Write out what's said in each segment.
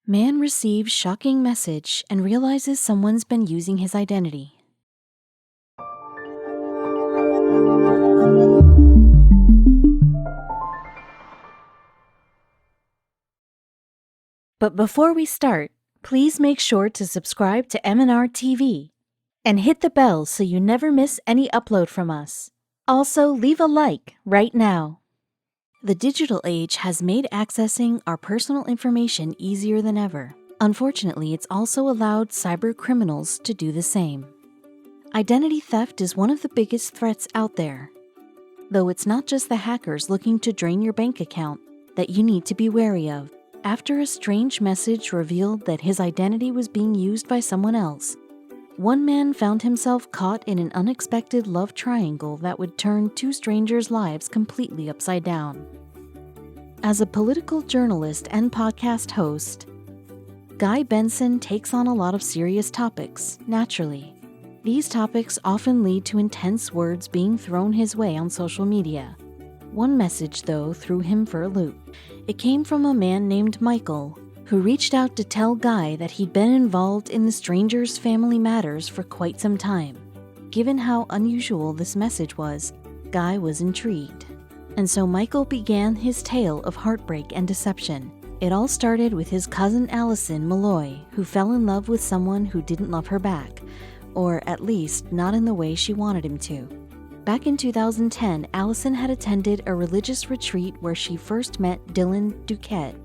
Man receives shocking message and realizes someone's been using his identity. But before we start, please make sure to subscribe to m&rtv and hit the bell so you never miss any upload from us. Also, leave a like right now. The digital age has made accessing our personal information easier than ever. Unfortunately, it's also allowed cybercriminals to do the same. Identity theft is one of the biggest threats out there. Though it's not just the hackers looking to drain your bank account that you need to be wary of. After a strange message revealed that his identity was being used by someone else, one man found himself caught in an unexpected love triangle that would turn two strangers' lives completely upside down. As a political journalist and podcast host, Guy Benson takes on a lot of serious topics, naturally. These topics often lead to intense words being thrown his way on social media. One message, though, threw him for a loop. It came from a man named Michael, who reached out to tell Guy that he'd been involved in the stranger's family matters for quite some time. Given how unusual this message was, Guy was intrigued. And so Michael began his tale of heartbreak and deception. It all started with his cousin Allison Malloy, who fell in love with someone who didn't love her back, or at least not in the way she wanted him to. Back in 2010, Allison had attended a religious retreat where she first met Dylan Duquette.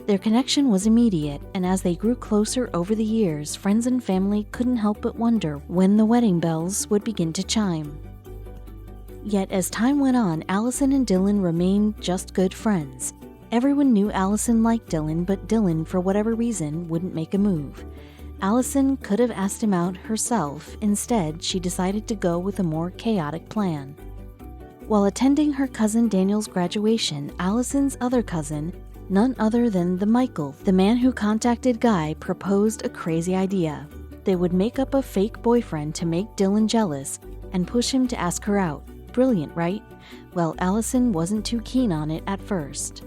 Their connection was immediate, and as they grew closer over the years, friends and family couldn't help but wonder when the wedding bells would begin to chime. Yet as time went on, Allison and Dylan remained just good friends. Everyone knew Allison liked Dylan, but Dylan, for whatever reason, wouldn't make a move. Allison could have asked him out herself. Instead, she decided to go with a more chaotic plan. While attending her cousin Daniel's graduation, Allison's other cousin, none other than Michael, the man who contacted Guy, proposed a crazy idea. They would make up a fake boyfriend to make Dylan jealous and push him to ask her out. Brilliant, right? Well, Allison wasn't too keen on it at first.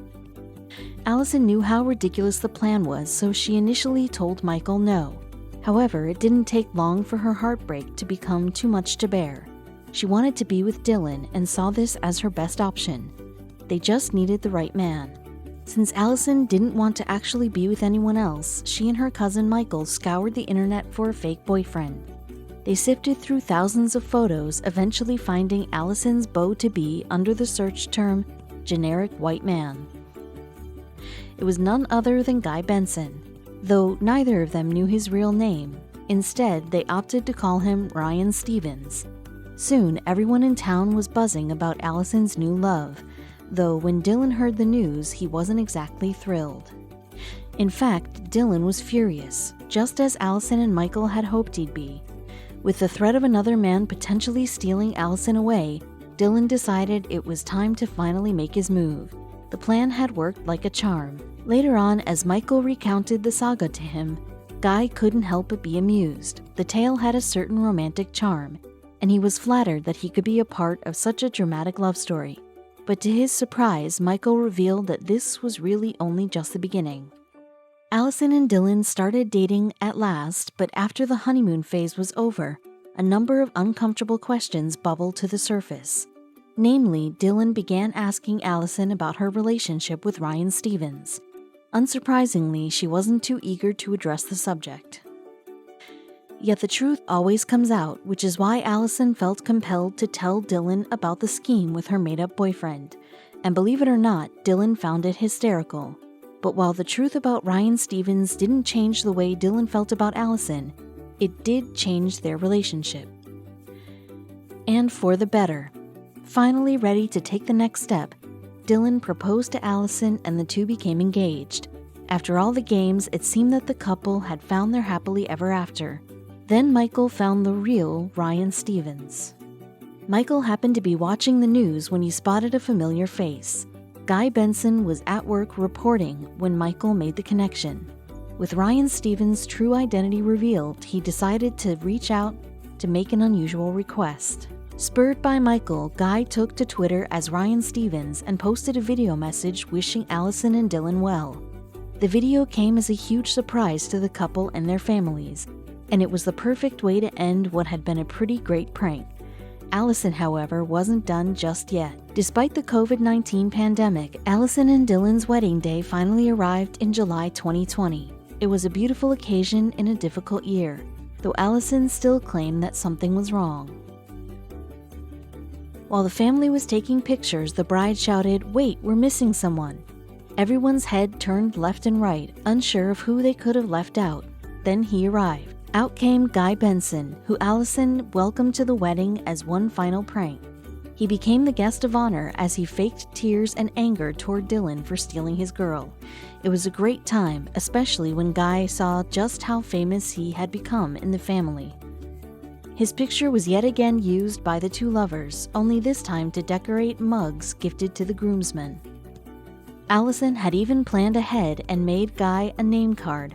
Allison knew how ridiculous the plan was, so she initially told Michael no. However, it didn't take long for her heartbreak to become too much to bear. She wanted to be with Dylan and saw this as her best option. They just needed the right man. Since Allison didn't want to actually be with anyone else, she and her cousin Michael scoured the internet for a fake boyfriend. They sifted through thousands of photos, eventually finding Allison's beau-to-be under the search term generic white man. It was none other than Guy Benson, though neither of them knew his real name. Instead, they opted to call him Ryan Stevens. Soon, everyone in town was buzzing about Allison's new love, though when Dylan heard the news, he wasn't exactly thrilled. In fact, Dylan was furious, just as Allison and Michael had hoped he'd be. With the threat of another man potentially stealing Allison away, Dylan decided it was time to finally make his move. The plan had worked like a charm. Later on, as Michael recounted the saga to him, Guy couldn't help but be amused. The tale had a certain romantic charm, and he was flattered that he could be a part of such a dramatic love story. But to his surprise, Michael revealed that this was really only just the beginning. Allison and Dylan started dating at last, but after the honeymoon phase was over, a number of uncomfortable questions bubbled to the surface. Namely, Dylan began asking Allison about her relationship with Ryan Stevens. Unsurprisingly, she wasn't too eager to address the subject. Yet the truth always comes out, which is why Allison felt compelled to tell Dylan about the scheme with her made-up boyfriend. And believe it or not, Dylan found it hysterical. But while the truth about Ryan Stevens didn't change the way Dylan felt about Allison, it did change their relationship. And for the better. Finally ready to take the next step, Dylan proposed to Allison and the two became engaged. After all the games, it seemed that the couple had found their happily ever after. Then Michael found the real Ryan Stevens. Michael happened to be watching the news when he spotted a familiar face. Guy Benson was at work reporting when Michael made the connection. With Ryan Stevens' true identity revealed, he decided to reach out to make an unusual request. Spurred by Michael, Guy took to Twitter as Ryan Stevens and posted a video message wishing Allison and Dylan well. The video came as a huge surprise to the couple and their families, and it was the perfect way to end what had been a pretty great prank. Allison, however, wasn't done just yet. Despite the COVID-19 pandemic, Allison and Dylan's wedding day finally arrived in July 2020. It was a beautiful occasion in a difficult year, though Allison still claimed that something was wrong. While the family was taking pictures, the bride shouted, "Wait, we're missing someone." Everyone's head turned left and right, unsure of who they could have left out. Then he arrived. Out came Guy Benson, who Allison welcomed to the wedding as one final prank. He became the guest of honor as he faked tears and anger toward Dylan for stealing his girl. It was a great time, especially when Guy saw just how famous he had become in the family. His picture was yet again used by the two lovers, only this time to decorate mugs gifted to the groomsmen. Allison had even planned ahead and made Guy a name card,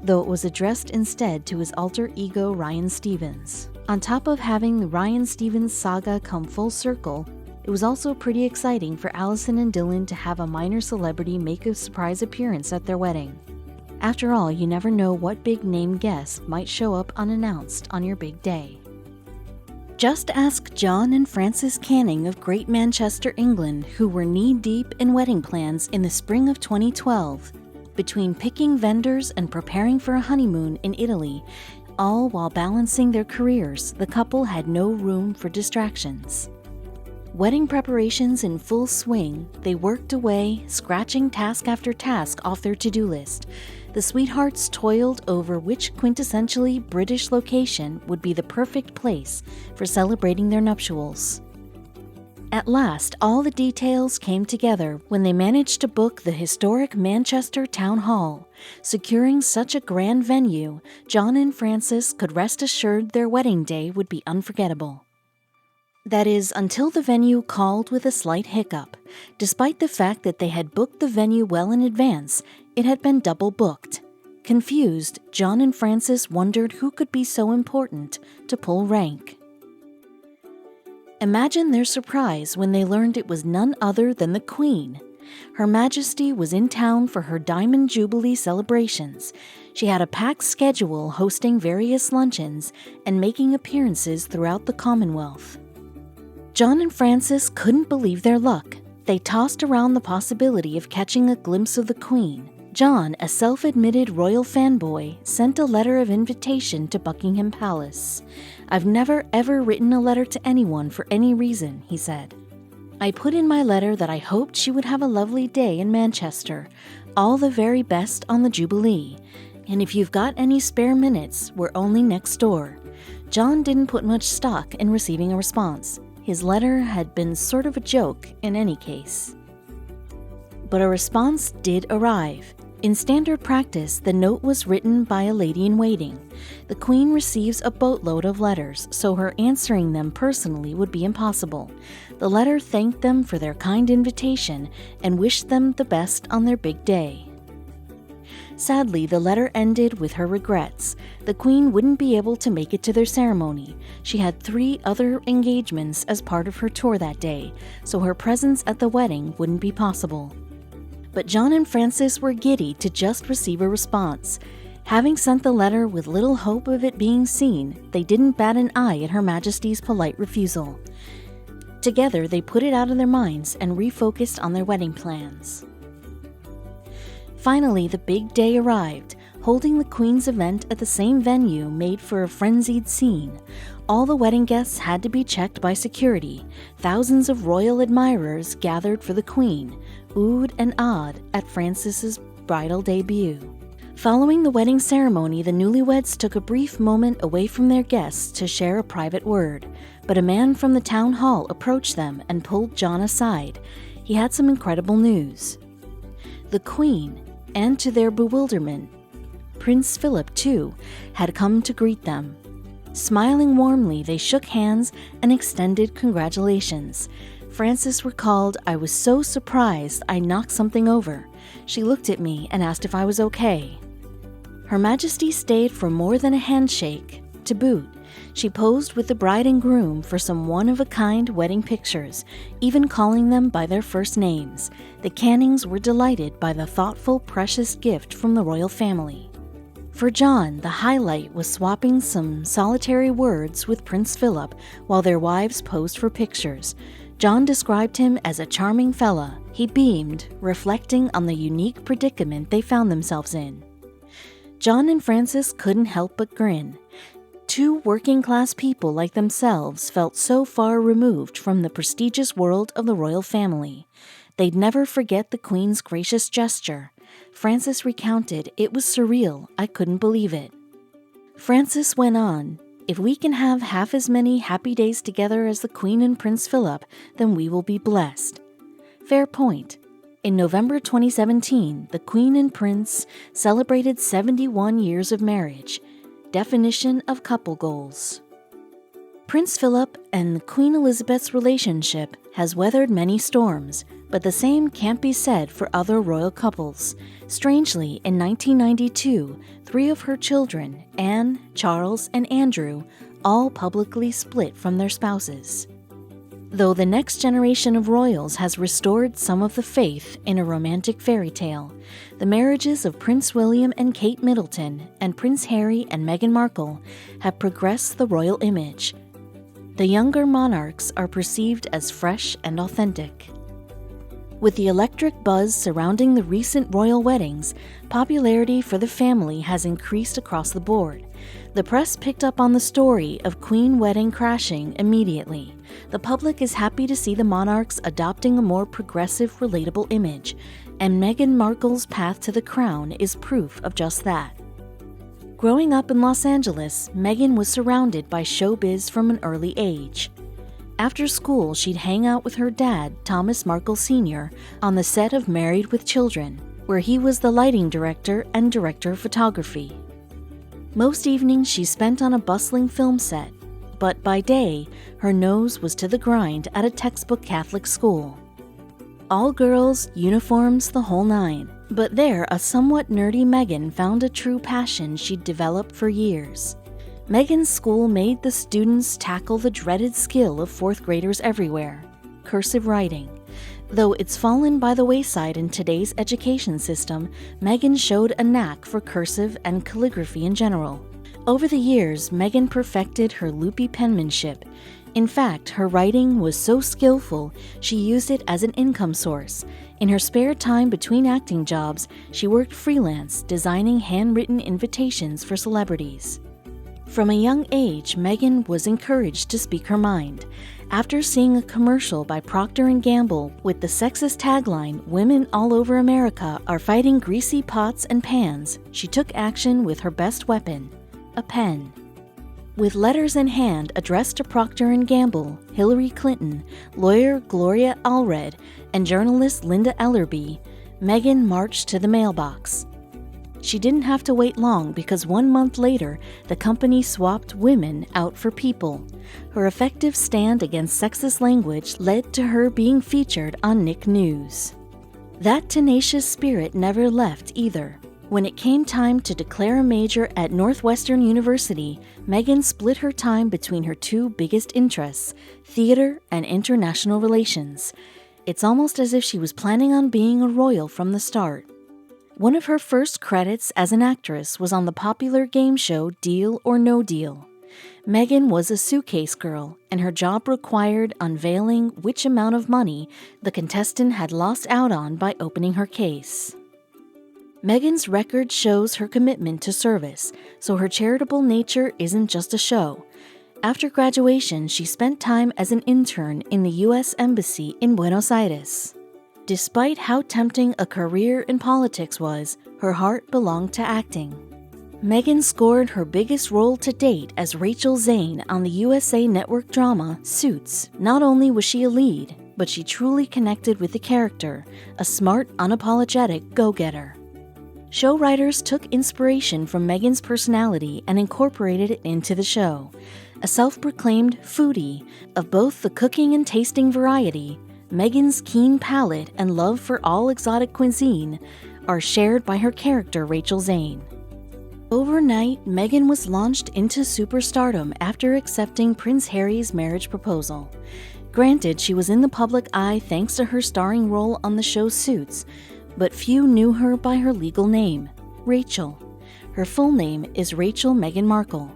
though it was addressed instead to his alter ego Ryan Stevens. On top of having the Ryan Stevens saga come full circle, it was also pretty exciting for Allison and Dylan to have a minor celebrity make a surprise appearance at their wedding. After all, you never know what big-name guest might show up unannounced on your big day. Just ask John and Frances Canning of Great Manchester, England, who were knee-deep in wedding plans in the spring of 2012. Between picking vendors and preparing for a honeymoon in Italy, all while balancing their careers, the couple had no room for distractions. Wedding preparations in full swing, they worked away, scratching task after task off their to-do list. The sweethearts toiled over which quintessentially British location would be the perfect place for celebrating their nuptials. At last, all the details came together when they managed to book the historic Manchester Town Hall. Securing such a grand venue, John and Frances could rest assured their wedding day would be unforgettable. That is, until the venue called with a slight hiccup. Despite the fact that they had booked the venue well in advance, it had been double booked. Confused, John and Frances wondered who could be so important to pull rank. Imagine their surprise when they learned it was none other than the Queen. Her Majesty was in town for her Diamond Jubilee celebrations. She had a packed schedule, hosting various luncheons and making appearances throughout the Commonwealth. John and Frances couldn't believe their luck. They tossed around the possibility of catching a glimpse of the Queen. John, a self-admitted royal fanboy, sent a letter of invitation to Buckingham Palace. "I've never ever written a letter to anyone for any reason," he said. "I put in my letter that I hoped she would have a lovely day in Manchester, all the very best on the Jubilee, and if you've got any spare minutes, we're only next door." John didn't put much stock in receiving a response. His letter had been sort of a joke in any case. But a response did arrive. In standard practice, the note was written by a lady-in-waiting. The Queen receives a boatload of letters, so her answering them personally would be impossible. The letter thanked them for their kind invitation and wished them the best on their big day. Sadly, the letter ended with her regrets. The Queen wouldn't be able to make it to their ceremony. She had 3 other engagements as part of her tour that day, so her presence at the wedding wouldn't be possible. But John and Frances were giddy to just receive a response. Having sent the letter with little hope of it being seen, they didn't bat an eye at Her Majesty's polite refusal. Together, they put it out of their minds and refocused on their wedding plans. Finally, the big day arrived. Holding the Queen's event at the same venue made for a frenzied scene. All the wedding guests had to be checked by security. Thousands of royal admirers gathered for the Queen, oohed and awed at Frances's bridal debut. Following the wedding ceremony, the newlyweds took a brief moment away from their guests to share a private word, but a man from the town hall approached them and pulled John aside. He had some incredible news. The Queen, and to their bewilderment, Prince Philip, too, had come to greet them. Smiling warmly, they shook hands and extended congratulations. Frances recalled, "I was so surprised I knocked something over. She looked at me and asked if I was okay." Her Majesty stayed for more than a handshake. To boot, She posed with the bride and groom for some one-of-a-kind wedding pictures, even calling them by their first names. The Cannings were delighted by the thoughtful, precious gift from the royal family. For John, the highlight was swapping some solitary words with Prince Philip while their wives posed for pictures. John described him as a charming fella. He beamed, reflecting on the unique predicament they found themselves in. John and Frances couldn't help but grin. Two working-class people like themselves felt so far removed from the prestigious world of the royal family. They'd never forget the Queen's gracious gesture. Frances recounted, "It was surreal. I couldn't believe it." Frances went on, "If we can have half as many happy days together as the Queen and Prince Philip, then we will be blessed." Fair point. In November 2017, the Queen and Prince celebrated 71 years of marriage. Definition of couple goals. Prince Philip and Queen Elizabeth's relationship has weathered many storms, but the same can't be said for other royal couples. Strangely, in 1992, 3 of her children, Anne, Charles, and Andrew, all publicly split from their spouses. Though the next generation of royals has restored some of the faith in a romantic fairy tale, the marriages of Prince William and Kate Middleton and Prince Harry and Meghan Markle have progressed the royal image. The younger monarchs are perceived as fresh and authentic. With the electric buzz surrounding the recent royal weddings, popularity for the family has increased across the board. The press picked up on the story of Queen wedding crashing immediately. The public is happy to see the monarchs adopting a more progressive, relatable image, and Meghan Markle's path to the crown is proof of just that. Growing up in Los Angeles, Meghan was surrounded by showbiz from an early age. After school, she'd hang out with her dad, Thomas Markle Sr., on the set of Married with Children, where he was the lighting director and director of photography. Most evenings she spent on a bustling film set, but by day, her nose was to the grind at a textbook Catholic school. All girls, uniforms, the whole nine. But there, a somewhat nerdy Meghan found a true passion she'd developed for years. Meghan's school made the students tackle the dreaded skill of 4th graders everywhere, cursive writing. Though it's fallen by the wayside in today's education system, Meghan showed a knack for cursive and calligraphy in general. Over the years, Meghan perfected her loopy penmanship. In fact, her writing was so skillful, she used it as an income source. In her spare time between acting jobs, she worked freelance, designing handwritten invitations for celebrities. From a young age, Meghan was encouraged to speak her mind. After seeing a commercial by Procter & Gamble with the sexist tagline, "Women all over America are fighting greasy pots and pans," she took action with her best weapon, a pen. With letters in hand addressed to Procter & Gamble, Hillary Clinton, lawyer Gloria Allred, and journalist Linda Ellerbee, Meghan marched to the mailbox. She didn't have to wait long because 1 month later, the company swapped women out for people. Her effective stand against sexist language led to her being featured on Nick News. That tenacious spirit never left either. When it came time to declare a major at Northwestern University, Meghan split her time between her 2 biggest interests, theater and international relations. It's almost as if she was planning on being a royal from the start. One of her first credits as an actress was on the popular game show Deal or No Deal. Meghan was a suitcase girl, and her job required unveiling which amount of money the contestant had lost out on by opening her case. Meghan's record shows her commitment to service, so her charitable nature isn't just a show. After graduation, she spent time as an intern in the U.S. Embassy in Buenos Aires. Despite how tempting a career in politics was, her heart belonged to acting. Meghan scored her biggest role to date as Rachel Zane on the USA Network drama Suits. Not only was she a lead, but she truly connected with the character, a smart, unapologetic go-getter. Show writers took inspiration from Meghan's personality and incorporated it into the show. A self-proclaimed foodie of both the cooking and tasting variety, Meghan's keen palate and love for all exotic cuisine are shared by her character Rachel Zane. Overnight, Meghan was launched into superstardom after accepting Prince Harry's marriage proposal. Granted, she was in the public eye thanks to her starring role on the show Suits, but few knew her by her legal name, Rachel. Her full name is Rachel Meghan Markle.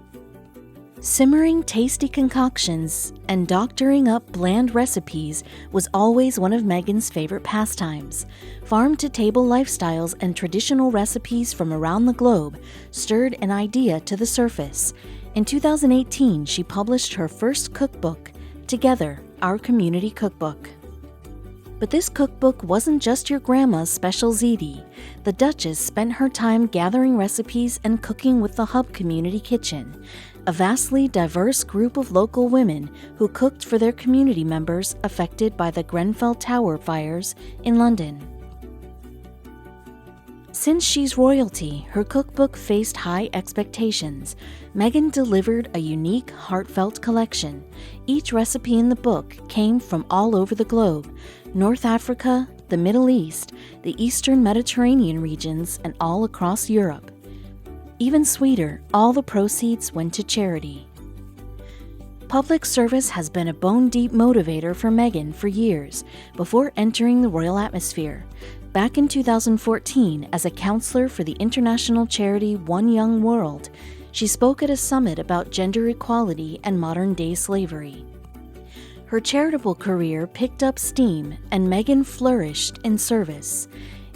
Simmering tasty concoctions and doctoring up bland recipes was always one of Meghan's favorite pastimes. Farm-to-table lifestyles and traditional recipes from around the globe stirred an idea to the surface. In 2018, she published her first cookbook, Together, Our Community Cookbook. But this cookbook wasn't just your grandma's special ziti. The Duchess spent her time gathering recipes and cooking with the Hub Community Kitchen, a vastly diverse group of local women who cooked for their community members affected by the Grenfell Tower fires in London. Since she's royalty, her cookbook faced high expectations. Meghan delivered a unique, heartfelt collection. Each recipe in the book came from all over the globe: North Africa, the Middle East, the Eastern Mediterranean regions, and all across Europe. Even sweeter, all the proceeds went to charity. Public service has been a bone-deep motivator for Meghan for years, before entering the royal atmosphere. Back in 2014, as a counselor for the international charity One Young World, she spoke at a summit about gender equality and modern-day slavery. Her charitable career picked up steam, and Meghan flourished in service.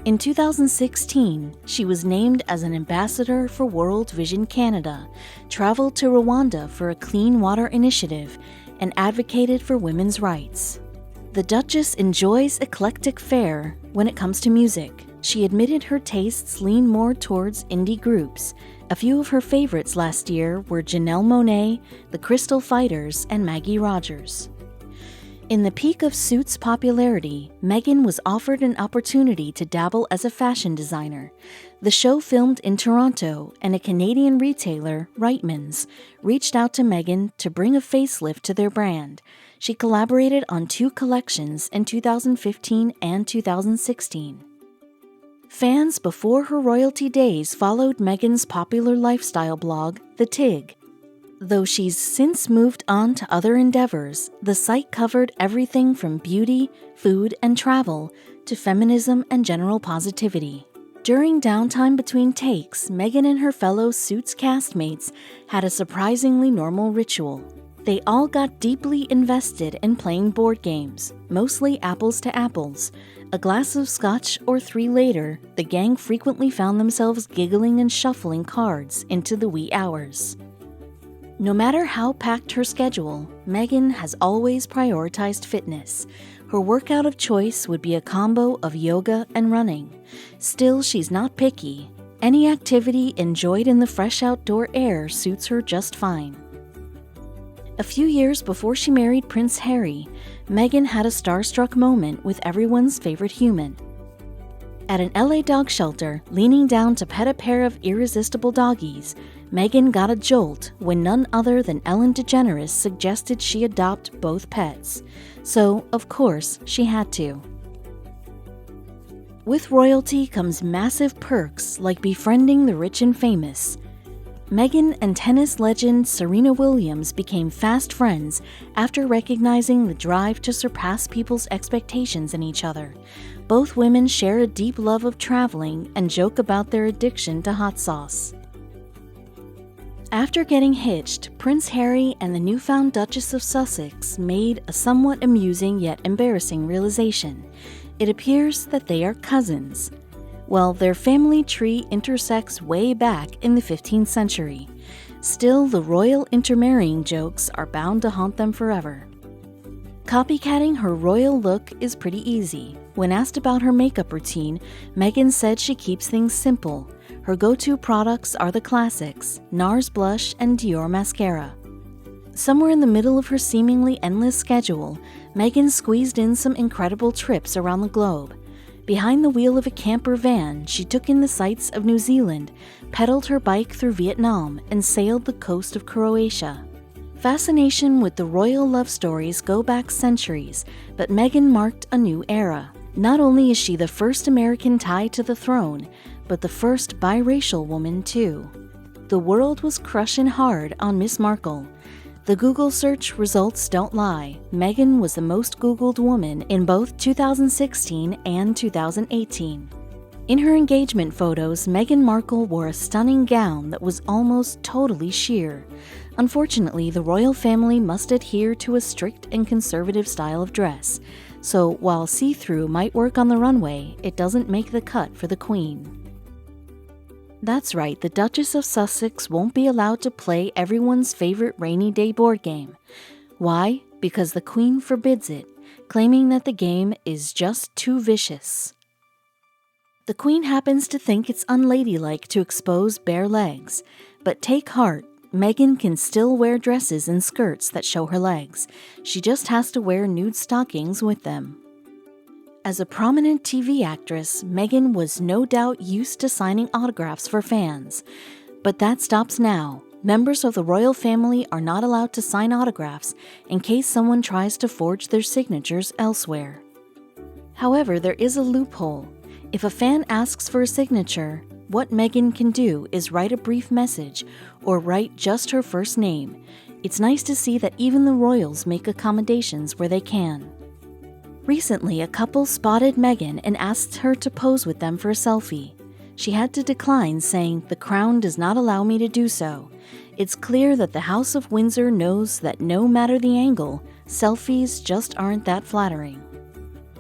In 2016, she was named as an ambassador for World Vision Canada, traveled to Rwanda for a clean water initiative, and advocated for women's rights. The Duchess enjoys eclectic fare when it comes to music. She admitted her tastes lean more towards indie groups. A few of her favorites last year were Janelle Monáe, the Crystal Fighters, and Maggie Rogers. In the peak of Suits' popularity, Meghan was offered an opportunity to dabble as a fashion designer. The show filmed in Toronto, and a Canadian retailer, Reitmans, reached out to Meghan to bring a facelift to their brand. She collaborated on 2 collections in 2015 and 2016. Fans before her royalty days followed Meghan's popular lifestyle blog, The Tig. Though she's since moved on to other endeavors, the site covered everything from beauty, food, and travel to feminism and general positivity. During downtime between takes, Meghan and her fellow Suits castmates had a surprisingly normal ritual. They all got deeply invested in playing board games, mostly apples to apples. A glass of scotch or 3 later, the gang frequently found themselves giggling and shuffling cards into the wee hours. No matter how packed her schedule, Meghan has always prioritized fitness. Her workout of choice would be a combo of yoga and running. Still, she's not picky. Any activity enjoyed in the fresh outdoor air suits her just fine. A few years before she married Prince Harry, Meghan had a starstruck moment with everyone's favorite human. At an LA dog shelter, leaning down to pet a pair of irresistible doggies, Meghan got a jolt when none other than Ellen DeGeneres suggested she adopt both pets. So, of course, she had to. With royalty comes massive perks like befriending the rich and famous. Meghan and tennis legend Serena Williams became fast friends after recognizing the drive to surpass people's expectations in each other. Both women share a deep love of traveling and joke about their addiction to hot sauce. After getting hitched, Prince Harry and the newfound Duchess of Sussex made a somewhat amusing yet embarrassing realization. It appears that they are cousins. Well, their family tree intersects way back in the 15th century. Still, the royal intermarrying jokes are bound to haunt them forever. Copycatting her royal look is pretty easy. When asked about her makeup routine, Meghan said she keeps things simple. Her go-to products are the classics, NARS blush and Dior mascara. Somewhere in the middle of her seemingly endless schedule, Meghan squeezed in some incredible trips around the globe. Behind the wheel of a camper van, she took in the sights of New Zealand, pedaled her bike through Vietnam, and sailed the coast of Croatia. Fascination with the royal love stories go back centuries, but Meghan marked a new era. Not only is she the first American tied to the throne, but the first biracial woman too. The world was crushing hard on Miss Markle. The Google search results don't lie. Meghan was the most Googled woman in both 2016 and 2018. In her engagement photos, Meghan Markle wore a stunning gown that was almost totally sheer. Unfortunately, the royal family must adhere to a strict and conservative style of dress, so while see-through might work on the runway, it doesn't make the cut for the Queen. That's right, the Duchess of Sussex won't be allowed to play everyone's favorite rainy day board game. Why? Because the Queen forbids it, claiming that the game is just too vicious. The Queen happens to think it's unladylike to expose bare legs, but take heart, Meghan can still wear dresses and skirts that show her legs. She just has to wear nude stockings with them. As a prominent TV actress, Meghan was no doubt used to signing autographs for fans. But that stops now. Members of the royal family are not allowed to sign autographs in case someone tries to forge their signatures elsewhere. However, there is a loophole. If a fan asks for a signature, what Meghan can do is write a brief message or write just her first name. It's nice to see that even the royals make accommodations where they can. Recently, a couple spotted Meghan and asked her to pose with them for a selfie. She had to decline, saying, "The crown does not allow me to do so. It's clear that the House of Windsor knows that no matter the angle, selfies just aren't that flattering."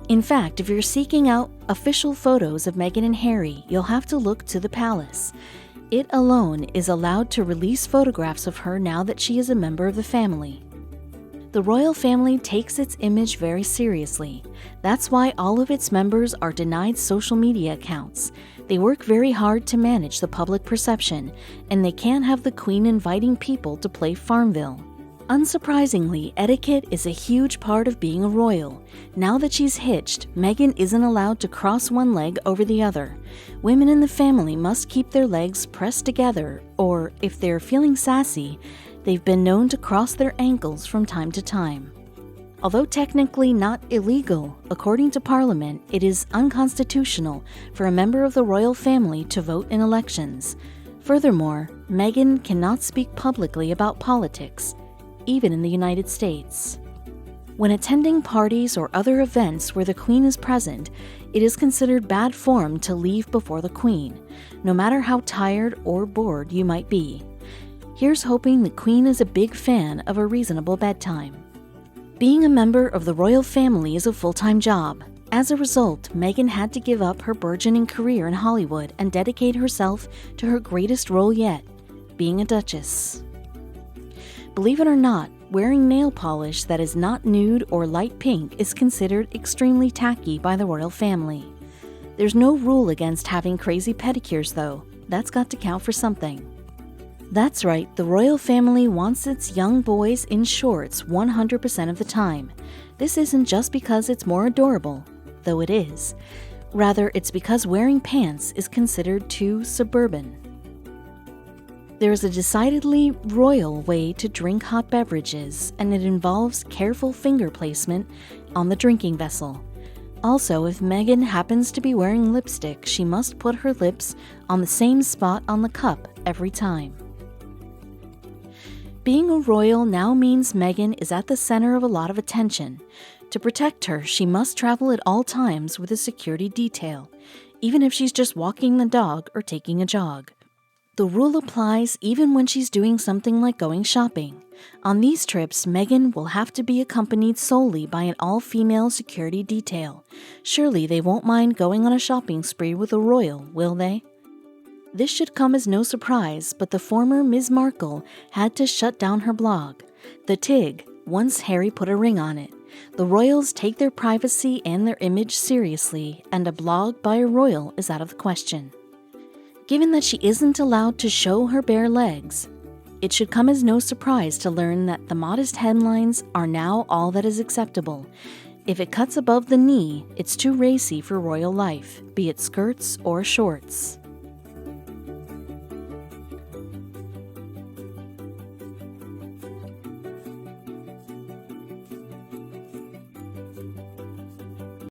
In fact, if you're seeking out official photos of Meghan and Harry, you'll have to look to the palace. It alone is allowed to release photographs of her now that she is a member of the family. The royal family takes its image very seriously. That's why all of its members are denied social media accounts. They work very hard to manage the public perception, and they can't have the Queen inviting people to play Farmville. Unsurprisingly, etiquette is a huge part of being a royal. Now that she's hitched, Meghan isn't allowed to cross one leg over the other. Women in the family must keep their legs pressed together, or, if they're feeling sassy, they've been known to cross their ankles from time to time. Although technically not illegal, according to Parliament, it is unconstitutional for a member of the royal family to vote in elections. Furthermore, Meghan cannot speak publicly about politics, even in the United States. When attending parties or other events where the Queen is present, it is considered bad form to leave before the Queen, no matter how tired or bored you might be. Here's hoping the Queen is a big fan of a reasonable bedtime. Being a member of the royal family is a full-time job. As a result, Meghan had to give up her burgeoning career in Hollywood and dedicate herself to her greatest role yet, being a duchess. Believe it or not, wearing nail polish that is not nude or light pink is considered extremely tacky by the royal family. There's no rule against having crazy pedicures though. That's got to count for something. That's right, the royal family wants its young boys in shorts 100% of the time. This isn't just because it's more adorable, though it is. Rather, it's because wearing pants is considered too suburban. There is a decidedly royal way to drink hot beverages, and it involves careful finger placement on the drinking vessel. Also, if Meghan happens to be wearing lipstick, she must put her lips on the same spot on the cup every time. Being a royal now means Meghan is at the center of a lot of attention. To protect her, she must travel at all times with a security detail, even if she's just walking the dog or taking a jog. The rule applies even when she's doing something like going shopping. On these trips, Meghan will have to be accompanied solely by an all-female security detail. Surely they won't mind going on a shopping spree with a royal, will they? This should come as no surprise, but the former Ms. Markle had to shut down her blog, The Tig, once Harry put a ring on it. The royals take their privacy and their image seriously, and a blog by a royal is out of the question. Given that she isn't allowed to show her bare legs, it should come as no surprise to learn that the modest hemlines are now all that is acceptable. If it cuts above the knee, it's too racy for royal life, be it skirts or shorts.